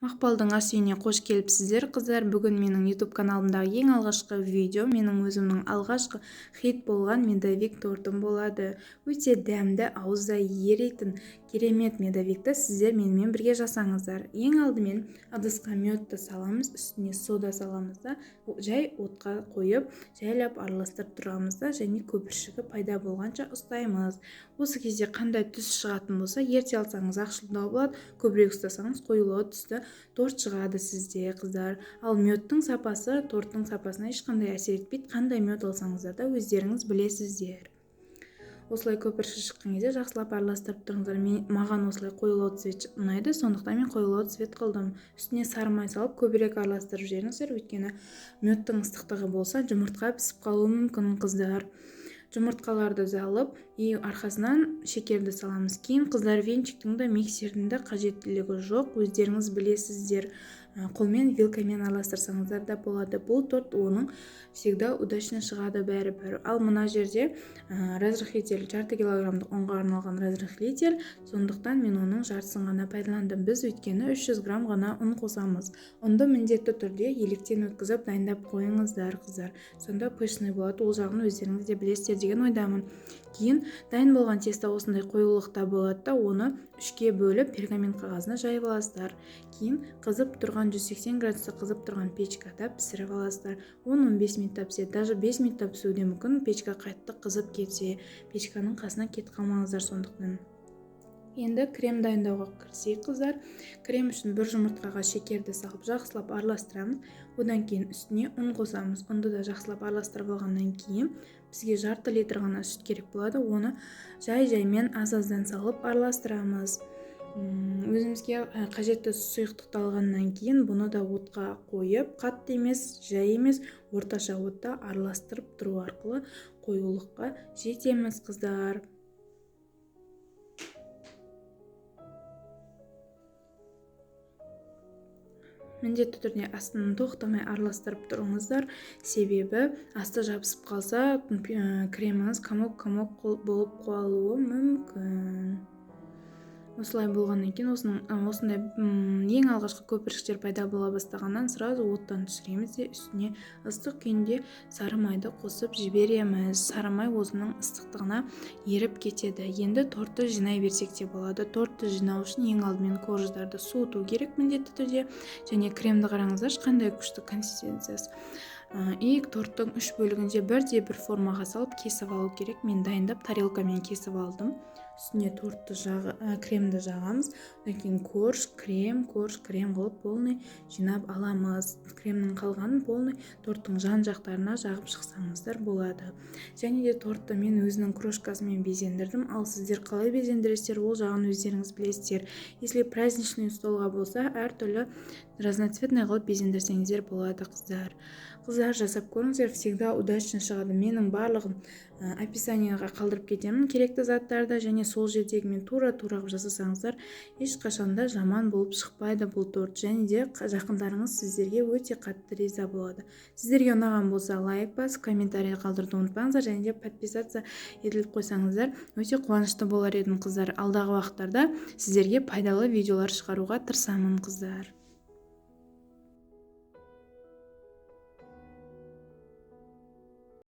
Мақпалдың ас үйіне қош келіпсіздер, қыздар. Бүгін менің YouTube каналымдағы ең алғашқы видео менің өзімнің алғашқы хит болған медовик тортым болады. Өте дәмді, ауызда еритін керемет медовикті сіздер менімен бірге жасаңыздар. Ең алдымен ыдысқа медті саламыз, үстіне сода саламыз да, жай отқа қойып, жайлап араластырып тұрамыз да, және көпіршігі пайда болғанша ұстаймыз. Осы кезде қандай түс шығатын болса, ерте алсаңыз ақшылдау болады, көбірек ұстасаңыз қоюлау түсті торт шығады сізде, қыздар. Ал медтің сапасы торттың сапасына ешқандай әсер етпейді. Қандай мед алсаңыздар да өздеріңіз білесіздер. Осылай көпіршік шыққан кезде жақсылап араластырып тұрыңыздар. Маған осылай қоюлау цвет ұнайды, сондықтан мен қоюлау цвет қылдым. Үстіне сары май салып көбірек араластырып жіберіңіздер, өйткені медтің ыстықтығы болса жұмыртқа пісіп қалуы мүмкін, қыздар. Жұмыртқаларды салып, арқасынан шекерді саламыз. Кейін қыздар венчиктің де миксердің де қажеттілігі жоқ, өздеріңіз білесіздер. Қолмен вилкамен араластырсаңыздар да болады. Бұл торт оның всегда удачно шығады бәрібір. Ал мына жерде разрыхлитель, жарты килограммдық ұнға арналған разрыхлитель, сондықтан мен оның жартысын ғана пайдаландым. Біз өйткені 300 грамм ғана ұн қосамыз. Ұнды міндетті түрде електен өткізіп дайындап қойыңыздар, қыздар. Сонда пышный болады, ол жағын өздеріңіз де білесіздер деген ойдамын. Кейін дайын болған тесто осындай қоюлықта болады да, оны 3-ке бөліп пергамент қағазына жайып аласыздар. Кейін қызып тұрған 180 градуста қызып тұрған печкада пісіріп аласыздар. 10-15 минутта піседі. Даже 5 минутта пісуі де мүмкін, печка қатты қызып кетсе. Печканың қасына кетіп қалмаңыздар сондықтан. Енді крем дайындауға кірісейік, қыздар. Крем үшін бір жұмыртқаға шекерді салып жақсылап араластырамыз. Одан кейін үстіне ұн қосамыз. Ұнды да жақсылап араластырып алғаннан кейін бізге жарты литр ғана сүт керек болады. Оны жай-жаймен аз-аздан салып араластырамыз. Өзімізге қажетті сұйықтықты алғаннан кейін бұны да отқа қойып, қатты емес, жай емес, орташа отта араластырып тұру арқылы қоюлыққа жетеміз, қыздар. Міндетті түрде астын тоқтамай араластырып тұрыңыздар, себебі асты жабысып қалса, креміңіз комок-комок болып қалуы мүмкін. Осылай болғаннан кейін осындай ең алғашқы көпіршіктер пайда бола бастағаннан сразу оттан түсіреміз де үстіне ыстық күйінде сары майды қосып жібереміз. Сары май өзінің ыстықтығына еріп кетеді. Енді тортты жинай берсек те болады. Тортты жинау үшін ең алдымен корждарды суыту керек міндетті түрде, және кремді қараңыздар, қандай күшті консистенциясы. Торттың 3 бөлігінде бірде-бір формаға салып кесіп алу керек. Мен дайындап тарелкамен кесіп алдым. Үстіне кремді жағамыз. Одан кейін корж, крем қылып полный жинап аламыз. Кремнің қалғанын полный торттың жан жақтарына жағып шықсаңыздар болады. Және де тортты мен өзінің крошкасымен безендірдім. Ал сіздер қалай безендіресіздер, ол жағын өздеріңіз білесіздер. Если праздничный столға болса, әртүрлі разноцветный қылып безендірсеңіздер болады, қыздар. Қыздар, жасап көріңіздер, всегда удачно шығады. Менің барлығын описаниеға қалдырып кетемін, керекті заттарды, және сол жердегі мен тура жасасаңыздар, ешқашанда жаман болып шықпайды бұл торт. Және де жақындарыңыз сіздерге өте қатты риза болады. Сіздерге ұнаған болса лайк басып, комментарий қалдыруды ұмытпаңыздар, және де подписаться етіліп қойсаңыздар, өте қуанышты болар едім, қыздар. Алдағы уақыттарда сіздерге пайдалы видеолар шығаруға тырысамын, қыздар.